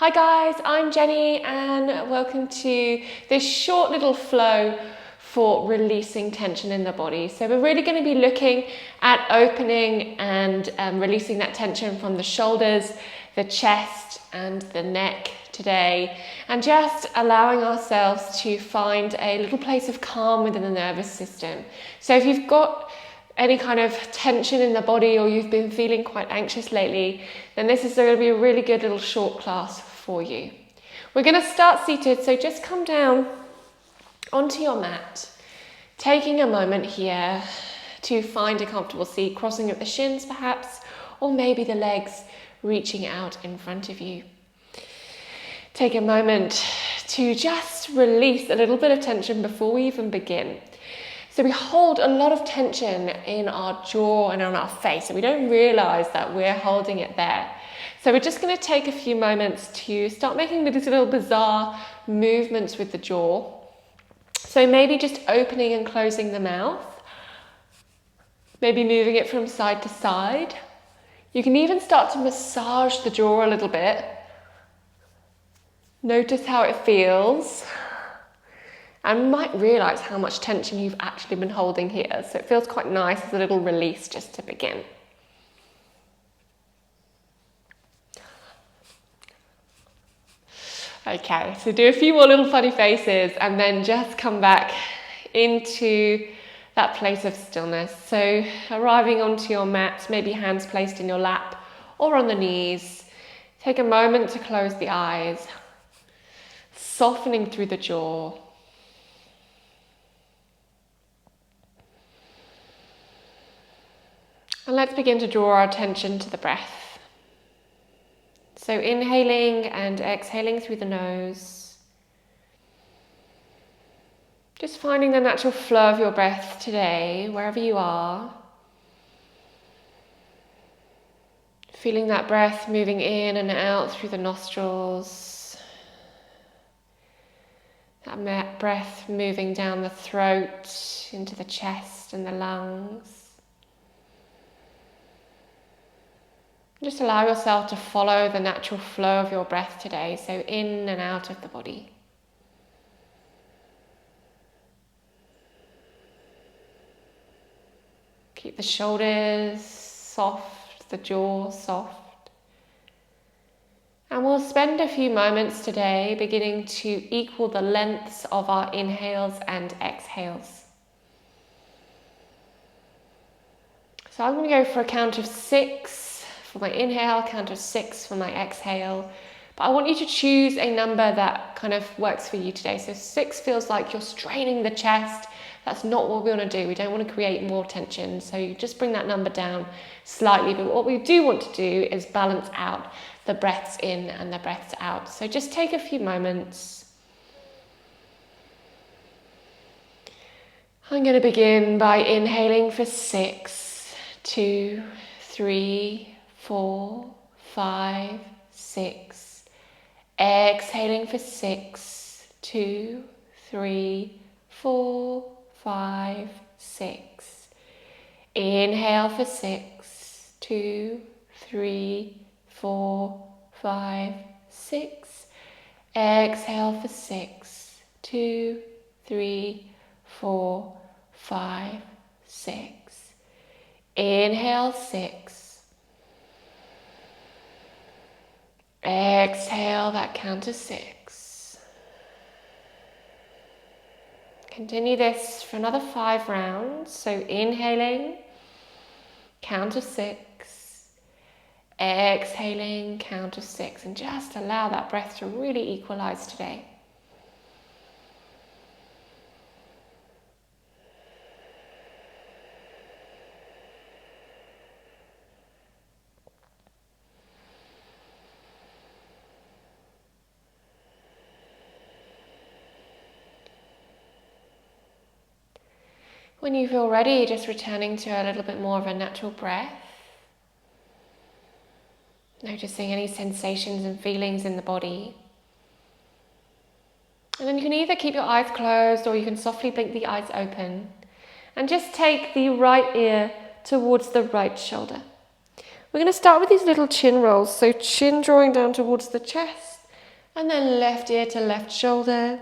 Hi guys, I'm Jenny and welcome to this short little flow for releasing tension in the body. So we're really going to be looking at opening and releasing that tension from the shoulders, the chest and the neck today, and just allowing ourselves to find a little place of calm within the nervous system. So if you've got any kind of tension in the body or you've been feeling quite anxious lately, then this is going to be a really good little short class for you. We're going to start seated, so just come down onto your mat, taking a moment here to find a comfortable seat, crossing up the shins perhaps, or maybe the legs reaching out in front of you. Take a moment to just release a little bit of tension before we even begin. So we hold a lot of tension in our jaw and on our face, and we don't realize that we're holding it there. So we're just going to take a few moments to start making these little bizarre movements with the jaw. So maybe just opening and closing the mouth, maybe moving it from side to side. You can even start to massage the jaw a little bit. Notice how it feels. And you might realise how much tension you've actually been holding here. So it feels quite nice as a little release just to begin. Okay, so do a few more little funny faces and then just come back into that place of stillness. So arriving onto your mat, maybe hands placed in your lap or on the knees. Take a moment to close the eyes, softening through the jaw. And let's begin to draw our attention to the breath. So inhaling and exhaling through the nose. Just finding the natural flow of your breath today, wherever you are. Feeling that breath moving in and out through the nostrils. That breath moving down the throat, into the chest and the lungs. Just allow yourself to follow the natural flow of your breath today, so in and out of the body. Keep the shoulders soft, the jaw soft. And we'll spend a few moments today beginning to equal the lengths of our inhales and exhales. So I'm going to go for a count of 6. For my inhale, count of 6 for my exhale. But I want you to choose a number that kind of works for you today. So 6 feels like you're straining the chest. That's not what we want to do. We don't want to create more tension. So you just bring that number down slightly. But what we do want to do is balance out the breaths in and the breaths out. So just take a few moments. I'm going to begin by inhaling for 6, 2, 3, 4, 5, 6. Exhaling for 6, 2, 3, 4, 5, 6. Inhale for 6, 2, 3, 4, 5, 6. Exhale for 6, 2, 3, 4, 5, 6. Inhale 6. Exhale that count of 6. Continue this for another 5 rounds. So inhaling, count of 6. Exhaling, count of 6. And just allow that breath to really equalize today. When you feel ready, just returning to a little bit more of a natural breath. Noticing any sensations and feelings in the body. And then you can either keep your eyes closed or you can softly blink the eyes open. And just take the right ear towards the right shoulder. We're going to start with these little chin rolls. So chin drawing down towards the chest And then left ear to left shoulder,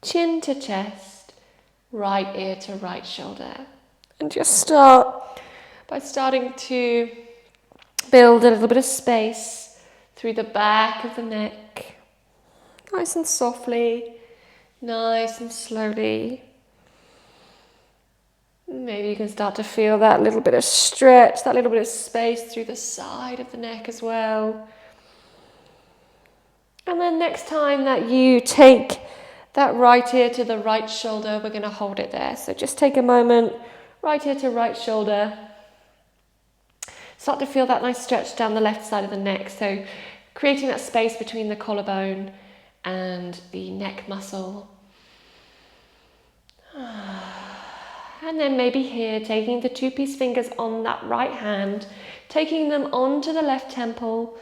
chin to chest, right ear to right shoulder. And just start by starting to build a little bit of space through the back of the neck. Nice and softly, nice and slowly. Maybe you can start to feel that little bit of stretch, that little bit of space through the side of the neck as well. And then next time that you take that right ear to the right shoulder, we're going to hold it there. So just take a moment, right ear to right shoulder. Start to feel that nice stretch down the left side of the neck. So creating that space between the collarbone and the neck muscle. And then maybe here, taking the 2-piece fingers on that right hand, taking them onto the left temple,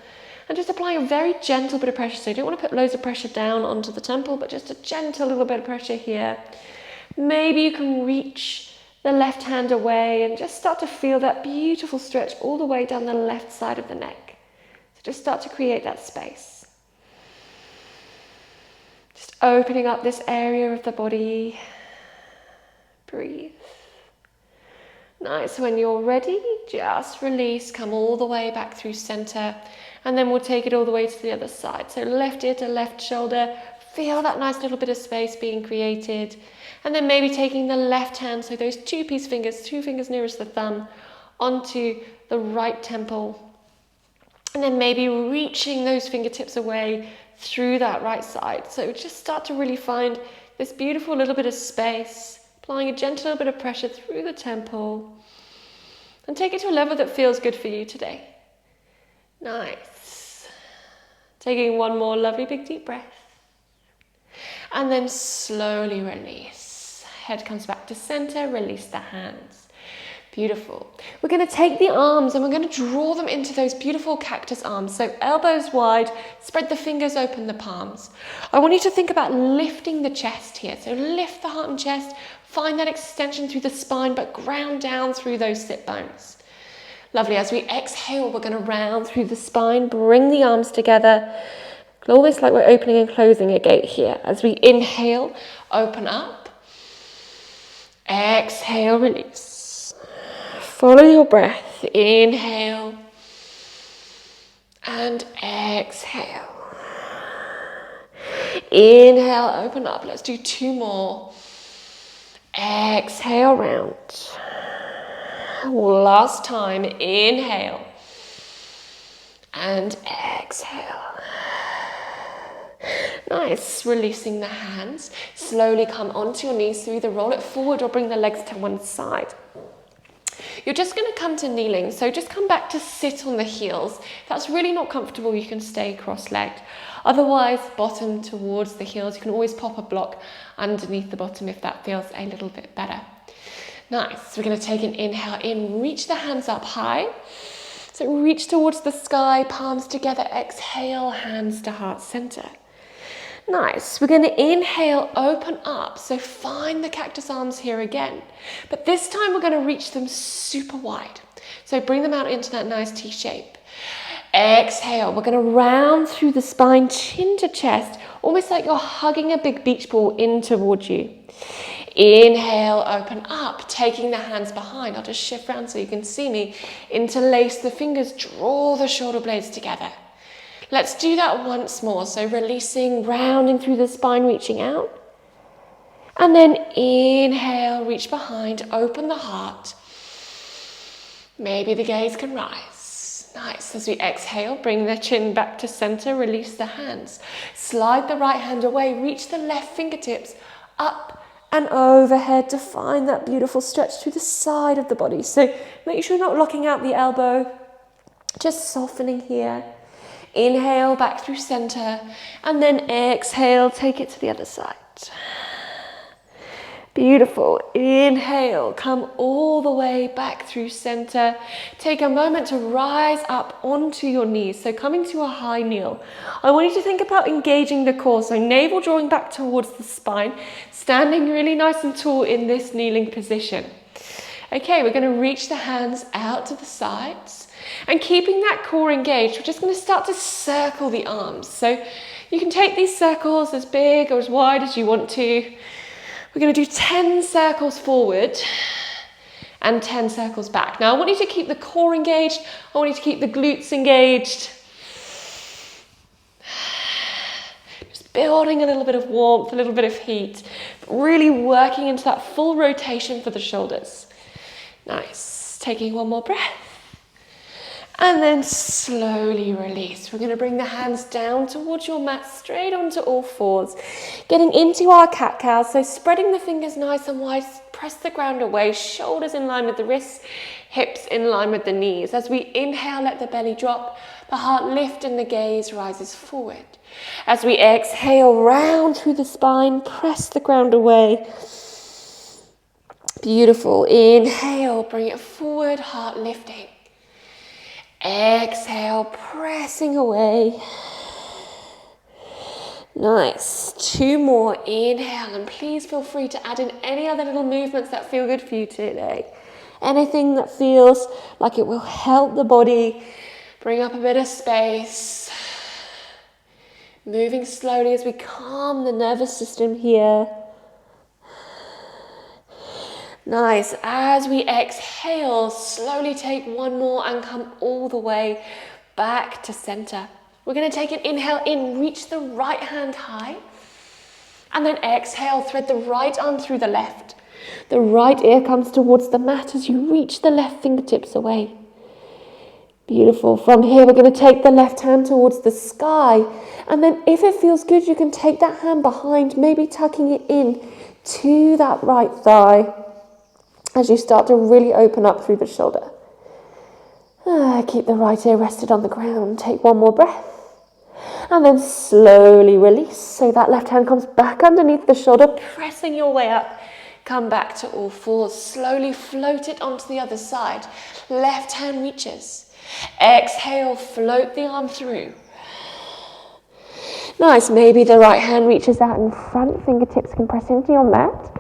and just applying a very gentle bit of pressure. So you don't want to put loads of pressure down onto the temple, but just a gentle little bit of pressure here. Maybe you can reach the left hand away and just start to feel that beautiful stretch all the way down the left side of the neck. So just start to create that space. Just opening up this area of the body. Breathe. Nice. When you're ready, just release, come all the way back through center, and then we'll take it all the way to the other side. So left ear to left shoulder, feel that nice little bit of space being created, and then maybe taking the left hand, so those 2-piece fingers, 2 fingers nearest the thumb, onto the right temple, and then maybe reaching those fingertips away through that right side. So just start to really find this beautiful little bit of space, applying a gentle little bit of pressure through the temple, and take it to a level that feels good for you today. Nice. Taking one more lovely big deep breath. And then slowly release. Head comes back to center, release the hands. Beautiful. We're going to take the arms and we're going to draw them into those beautiful cactus arms. So elbows wide, spread the fingers, open the palms. I want you to think about lifting the chest here. So lift the heart and chest, find that extension through the spine, but ground down through those sit bones. Lovely. As we exhale, we're going to round through the spine, bring the arms together, almost like we're opening and closing a gate here. As we inhale, open up. Exhale, release. Follow your breath. Inhale and exhale. Inhale, open up. Let's do 2 more. Exhale, round. Last time. Inhale and exhale. Nice. Releasing the hands. Slowly come onto your knees. So either roll it forward or bring the legs to one side. You're just going to come to kneeling, so just come back to sit on the heels. If that's really not comfortable, you can stay cross-legged. Otherwise, bottom towards the heels. You can always pop a block underneath the bottom if that feels a little bit better. Nice. We're going to take an inhale in, reach the hands up high. So reach towards the sky, palms together, exhale, hands to heart center. Nice. We're going to inhale, open up. So find the cactus arms here again. But this time we're going to reach them super wide. So bring them out into that nice T shape. Exhale. We're going to round through the spine, chin to chest, almost like you're hugging a big beach ball in towards you. Inhale, open up, taking the hands behind. I'll just shift around so you can see me. Interlace the fingers, draw the shoulder blades together. Let's do that once more. So releasing, rounding through the spine, reaching out. And then inhale, reach behind, open the heart. Maybe the gaze can rise. Nice. As we exhale, bring the chin back to center, release the hands. Slide the right hand away, reach the left fingertips up and overhead to find that beautiful stretch through the side of the body. So make sure you're not locking out the elbow, just softening here. Inhale back through center and then exhale, take it to the other side. Beautiful. Inhale, come all the way back through center. Take a moment to rise up onto your knees. So coming to a high kneel. I want you to think about engaging the core. So navel drawing back towards the spine, standing really nice and tall in this kneeling position. Okay, we're going to reach the hands out to the sides. And keeping that core engaged, we're just going to start to circle the arms. So you can take these circles as big or as wide as you want to. We're going to do 10 circles forward and 10 circles back. Now I want you to keep the core engaged. I want you to keep the glutes engaged. Just building a little bit of warmth, a little bit of heat, but really working into that full rotation for the shoulders. Nice. Taking one more breath. And then slowly release. We're going to bring the hands down towards your mat, straight onto all fours. Getting into our cat-cow, so spreading the fingers nice and wide, press the ground away, shoulders in line with the wrists, hips in line with the knees. As we inhale, let the belly drop, the heart lift and the gaze rises forward. As we exhale, round through the spine, press the ground away. Beautiful. Inhale, bring it forward, heart lifting. Exhale, pressing away. Nice. 2 more. Inhale, and please feel free to add in any other little movements that feel good for you today. Anything that feels like it will help the body bring up a bit of space. Moving slowly as we calm the nervous system here. Nice. As we exhale, slowly take 1 more and come all the way back to center. We're going to take an inhale in, reach the right hand high, and then exhale, thread the right arm through the left. The right ear comes towards the mat as you reach the left fingertips away. Beautiful. From here, we're going to take the left hand towards the sky, and then if it feels good, you can take that hand behind, maybe tucking it in to that right thigh. As you start to really open up through the shoulder. Keep the right ear rested on the ground. Take 1 more breath. And then slowly release. So that left hand comes back underneath the shoulder, pressing your way up. Come back to all fours. Slowly float it onto the other side. Left hand reaches. Exhale, float the arm through. Nice. Maybe the right hand reaches out in front. Fingertips can press into your mat.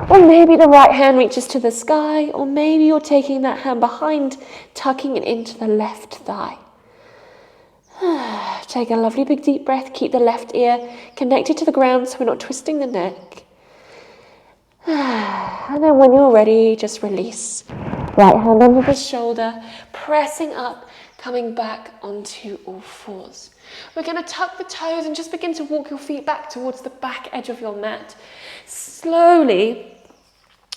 Or maybe the right hand reaches to the sky, or maybe you're taking that hand behind, tucking it into the left thigh. Take a lovely big deep breath, keep the left ear connected to the ground so we're not twisting the neck. And then when you're ready, just release. Right hand under the shoulder, pressing up, coming back onto all fours. We're going to tuck the toes and just begin to walk your feet back towards the back edge of your mat. Slowly,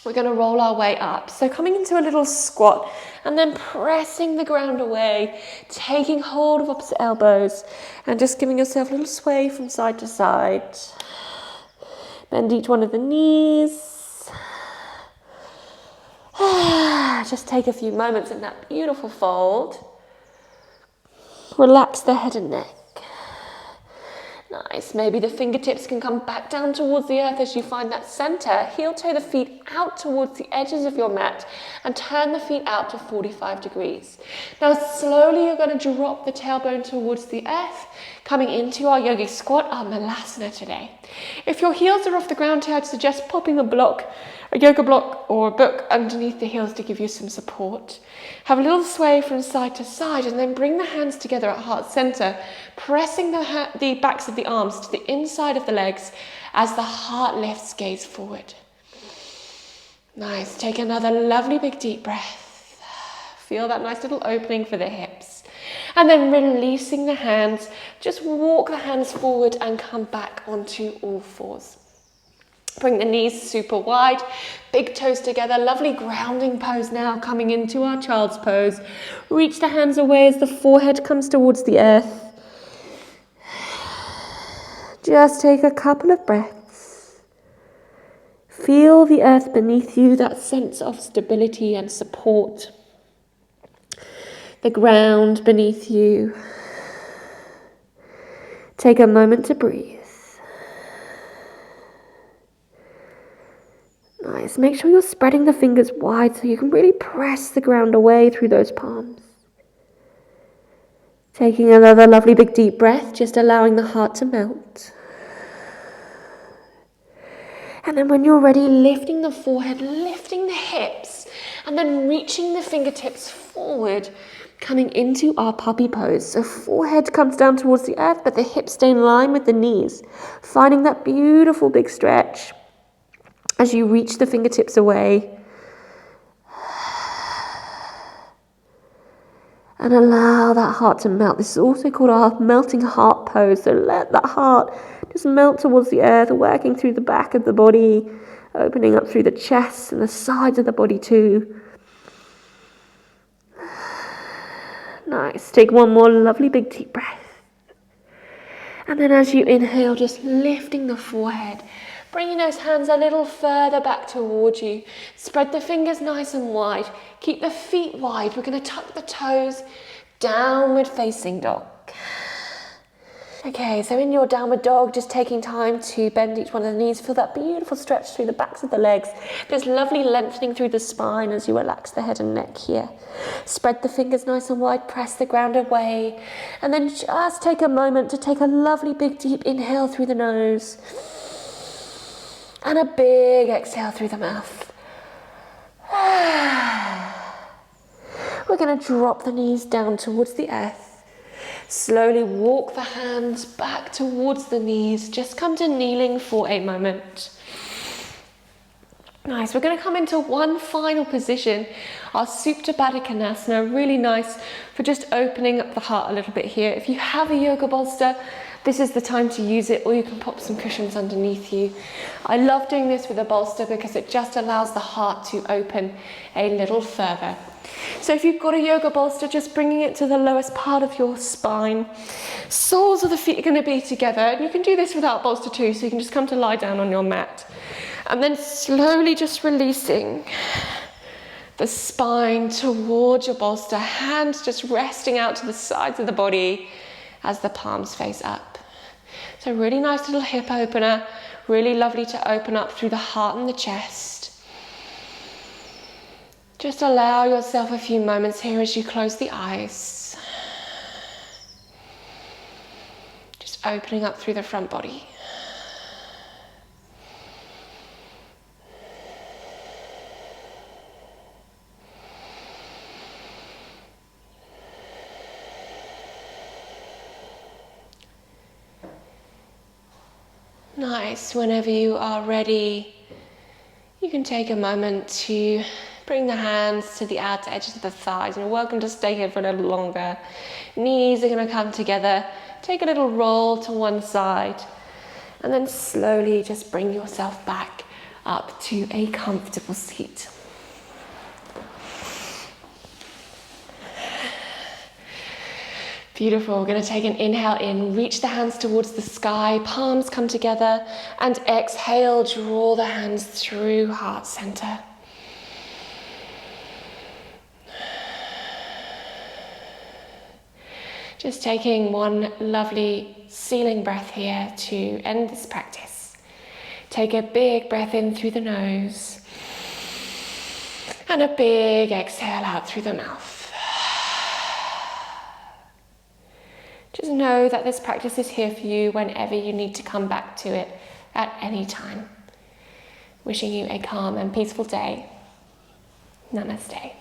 we're going to roll our way up. So coming into a little squat and then pressing the ground away, taking hold of opposite elbows and just giving yourself a little sway from side to side. Bend each one of the knees. Just take a few moments in that beautiful fold. Relax the head and neck. Nice. Maybe the fingertips can come back down towards the earth as you find that center. Heel toe the feet out towards the edges of your mat and turn the feet out to 45 degrees. Now slowly you're going to drop the tailbone towards the earth, coming into our yogi squat, our malasana today. If your heels are off the ground here, I'd suggest popping a yoga block or a book underneath the heels to give you some support. Have a little sway from side to side and then bring the hands together at heart center, pressing the backs of the arms to the inside of the legs as the heart lifts, gaze forward. Nice. Take another lovely big deep breath. Feel that nice little opening for the hips. And then releasing the hands, just walk the hands forward and come back onto all fours. Bring the knees super wide, big toes together, lovely grounding pose now, coming into our child's pose. Reach the hands away as the forehead comes towards the earth. Just take a couple of breaths. Feel the earth beneath you, that sense of stability and support. The ground beneath you. Take a moment to breathe. Nice. Make sure you're spreading the fingers wide so you can really press the ground away through those palms. Taking another lovely big deep breath, just allowing the heart to melt. And then when you're ready, lifting the forehead, lifting the hips, and then reaching the fingertips forward, coming into our puppy pose. So forehead comes down towards the earth, but the hips stay in line with the knees. Finding that beautiful big stretch as you reach the fingertips away. And allow that heart to melt. This is also called our melting heart pose. So let that heart just melt towards the earth, working through the back of the body, opening up through the chest and the sides of the body too. Nice. Take one more lovely big deep breath. And then as you inhale, just lifting the forehead, bringing those hands a little further back towards you. Spread the fingers nice and wide. Keep the feet wide. We're going to tuck the toes, downward facing dog. Okay, so in your downward dog, just taking time to bend each one of the knees. Feel that beautiful stretch through the backs of the legs. There's lovely lengthening through the spine as you relax the head and neck here. Spread the fingers nice and wide, press the ground away. And then just take a moment to take a lovely big deep inhale through the nose. And a big exhale through the mouth. We're going to drop the knees down towards the earth. Slowly walk the hands back towards the knees. Just come to kneeling for a moment. Nice. We're going to come into one final position, our Supta Baddha Konasana. Really nice for just opening up the heart a little bit here. If you have a yoga bolster, this is the time to use it, or you can pop some cushions underneath you. I love doing this with a bolster because it just allows the heart to open a little further. So if you've got a yoga bolster, just bringing it to the lowest part of your spine. Soles of the feet are going to be together. And you can do this without bolster too, so you can just come to lie down on your mat. And then slowly just releasing the spine towards your bolster. Hands just resting out to the sides of the body as the palms face up. So really nice little hip opener. Really lovely to open up through the heart and the chest. Just allow yourself a few moments here as you close the eyes. Just opening up through the front body. Nice. Whenever you are ready, you can take a moment to bring the hands to the outer edges of the thighs. You're welcome to stay here for a little longer. Knees are going to come together. Take a little roll to one side. And then slowly just bring yourself back up to a comfortable seat. Beautiful. We're going to take an inhale in. Reach the hands towards the sky. Palms come together. And exhale, draw the hands through heart center. Just taking one lovely sealing breath here to end this practice. Take a big breath in through the nose and a big exhale out through the mouth. Just know that this practice is here for you whenever you need to come back to it at any time. Wishing you a calm and peaceful day. Namaste.